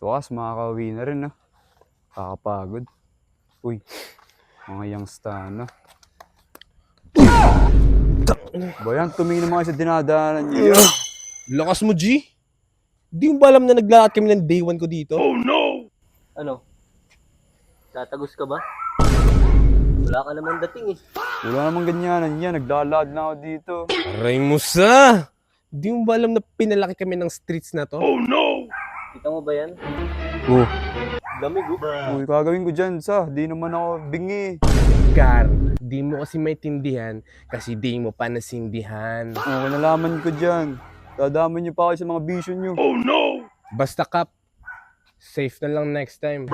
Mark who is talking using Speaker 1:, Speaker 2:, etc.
Speaker 1: So, wakas makakauwi na rin, no? Kakapagod. Uy, mga youngsta na. Bayan, tumingin naman sa dinadaanan niyo.
Speaker 2: Lakas mo, G! Di mo ba alam na naglalakad kami ng day 1 ko dito?
Speaker 3: Oh no! Ano? Tatagos ka ba? Wala ka namang dating eh.
Speaker 1: Wala namang ganyanan yan. Naglalakad na ako dito.
Speaker 2: Aray mo sa! Di mo ba alam na pinalaki kami ng streets na to?
Speaker 3: Oh no! Kita mo ba yan?
Speaker 1: Oh,
Speaker 3: Lamig oh.
Speaker 1: uy, kagawin ko dyan, sa. Di naman ako bingi.
Speaker 2: Gar, di mo kasi maintindihan kasi di mo pa nasindihan.
Speaker 1: Oh, nalaman ko dyan. Dadaman niyo pa kayo sa mga vision niyo.
Speaker 3: Oh no!
Speaker 2: Basta Kap, safe na lang next time.